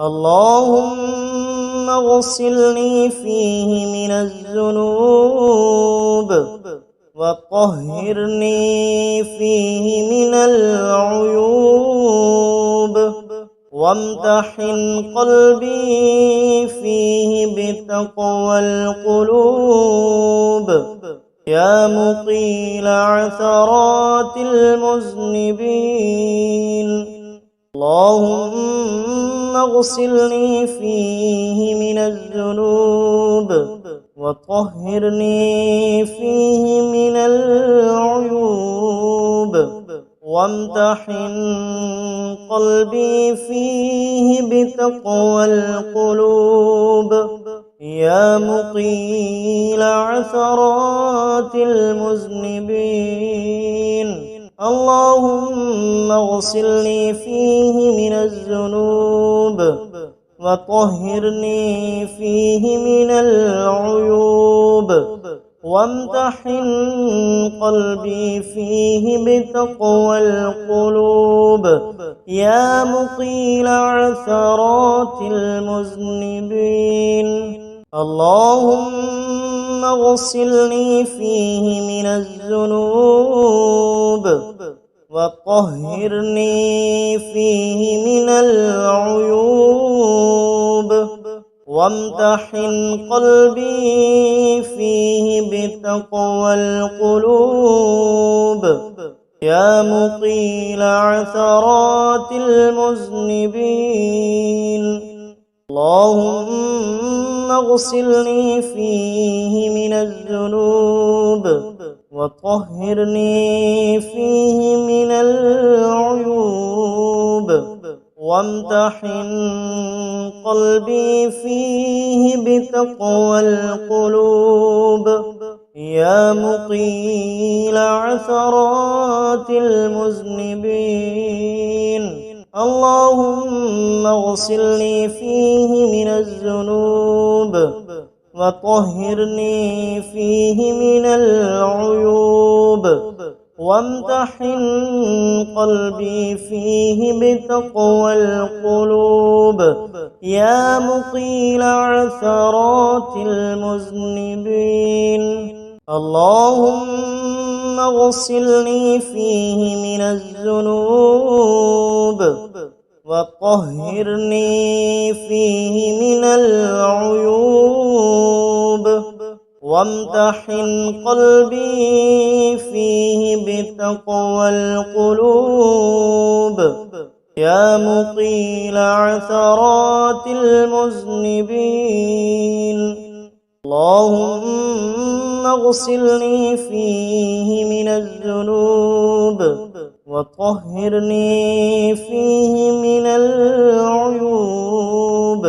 اللهم اغسلني فيه من الذنوب وطهرني فيه من العيوب وامتحن قلبي فيه بتقوى القلوب يا مقيل عثرات المذنبين. اللهم اغسلني فيه من الذنوب وطهرني فيه من العيوب وامتحن قلبي فيه بتقوى القلوب يا مقيل عثرات المذنبين. اللهم اغسلني فيه من الذنوب وطهرني فيه من العيوب وامتحن قلبي فيه بتقوى القلوب يا مقيل عثرات المذنبين. اللهم اغسلني فيه من الذنوب وطهرني فيه من العيوب وامتحن قلبي فيه بتقوى القلوب يا مقيل عثرات المذنبين. اللهم اغسلني فيه من الذنوب وطهرني فيه من العيوب وامتحن قلبي فيه بتقوى القلوب يا مقيل عثرات المذنبين. اللهم اغسلني فيه من الذنوب وطهرني فيه من العيوب وامتحن قلبي فيه بتقوى القلوب يا مقيل عثرات المذنبين. اللهم اغسلني فيه من الذنوب وطهرني فيه من العيوب وامتحن قلبي فيه بتقوى القلوب يا مقيل عثرات المذنبين. اللهم اغسلني فيه من الذنوب وطهرني فيه من العيوب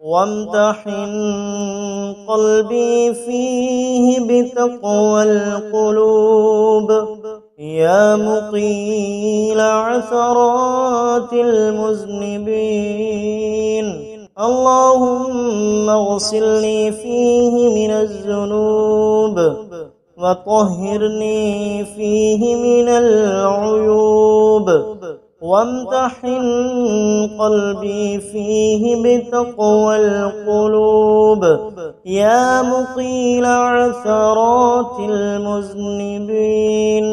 وامتحن قلبي فيه بتقوى القلوب يا مقيل عثرات المذنبين. اللهم اغسلني فيه من الذنوب وطهرني فيه من العيوب وامتحن قلبي فيه بتقوى القلوب يا مقيل عثرات المذنبين.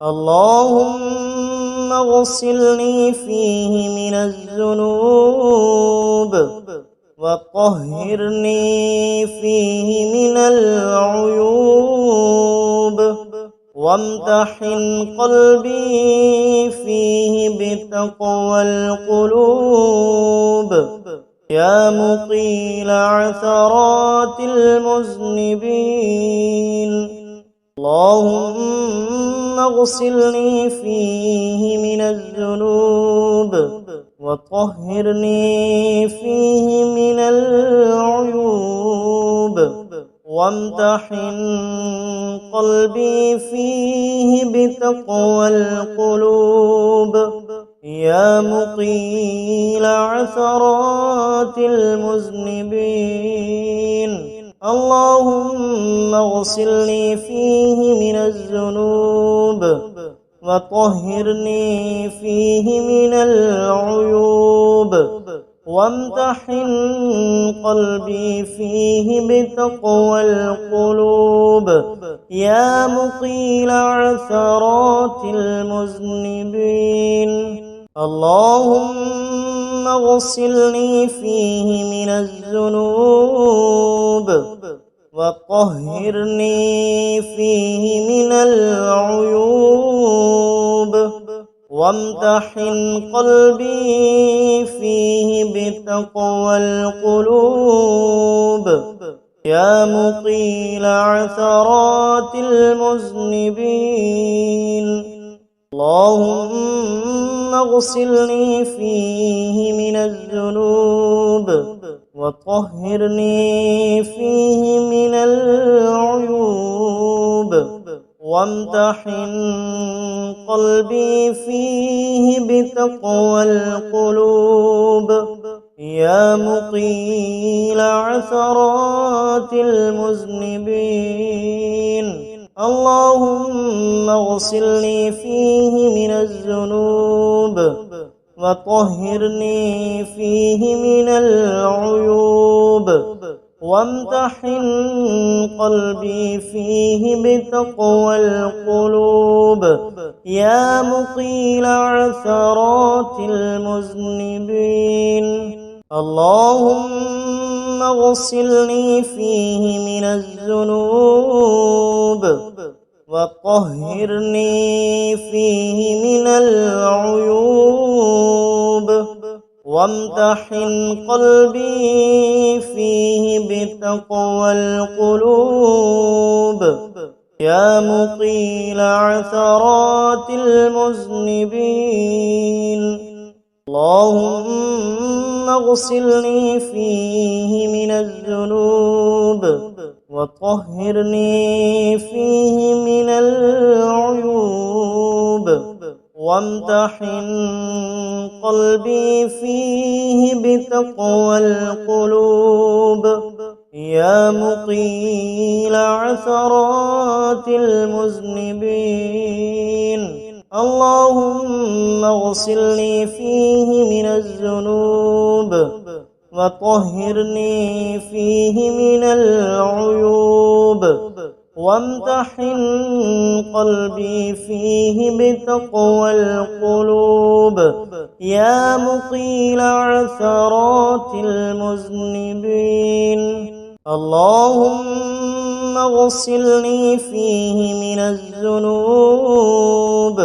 اللهم اغسلني فيه من الذنوب وطهرني فيه من العيوب وامتحن قلبي فيه بتقوى القلوب يا مقيل عثرات المذنبين. اللهم اغسلني فيه من الذنوب وطهرني فيه من العيوب وامتحن قلبي فيه بتقوى القلوب يا مقيل عثرات المذنبين. اللهم اغسلني فيه من الذنوب وطهرني فيه من العيوب وامتحن قلبي فيه بتقوى القلوب يا مقيل عثرات المذنبين. اللهم اغسلني فيه من الذنوب وطهرني فيه من العيوب وامتحن قلبي فيه بتقوى القلوب يا مقيل عثرات المذنبين. اللهم اغسلني فيه من الذنوب وطهرني فيه من العيوب وامتحن قلبي فيه بتقوى القلوب يا مقيل عثرات المذنبين. اللهم اغسلني فيه من الذنوب وطهرني فيه من العيوب وامتحن قلبي فيه بتقوى القلوب يا مقيل عثرات المذنبين. اللهم اغسلني فيه من الذنوب وطهرني فيه من العيوب وامتحن قلبي فيه بتقوى القلوب يا مقيل عثرات المذنبين. اللهم اغسلني فيه من الذنوب وطهرني فيه من العيوب وامتحن قلبي فيه بتقوى القلوب يا مقيل عثرات المذنبين. اللهم اغسلني فيه من الذنوب وطهرني فيه من العيوب وامتحن قلبي فيه بتقوى القلوب يا مقيل عثرات المذنبين. اللهم اغسلني فيه من الذنوب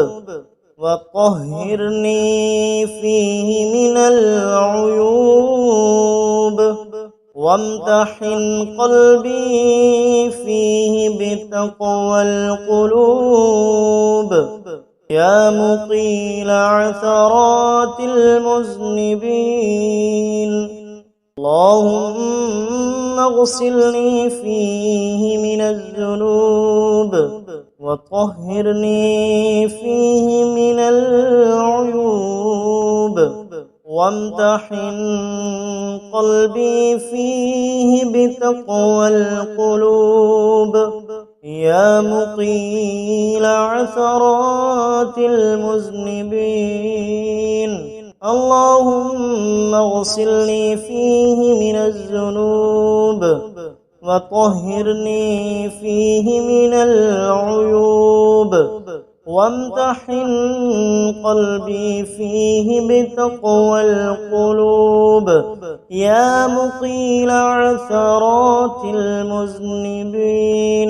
وطهرني فيه من العيوب وامتحن قلبي فيه بتقوى القلوب يا مقيل عثرات المذنبين. اللهم اغسلني فيه من الذنوب وطهرني فيه من العيوب وامتحن قلبي فيه بتقوى القلوب يا مقيل عثرات المذنبين. اللهم اغسلني فيه من الذنوب وطهرني فيه من العيوب وامتحن قلبي فيه بتقوى القلوب يا مقيل عثرات المذنبين.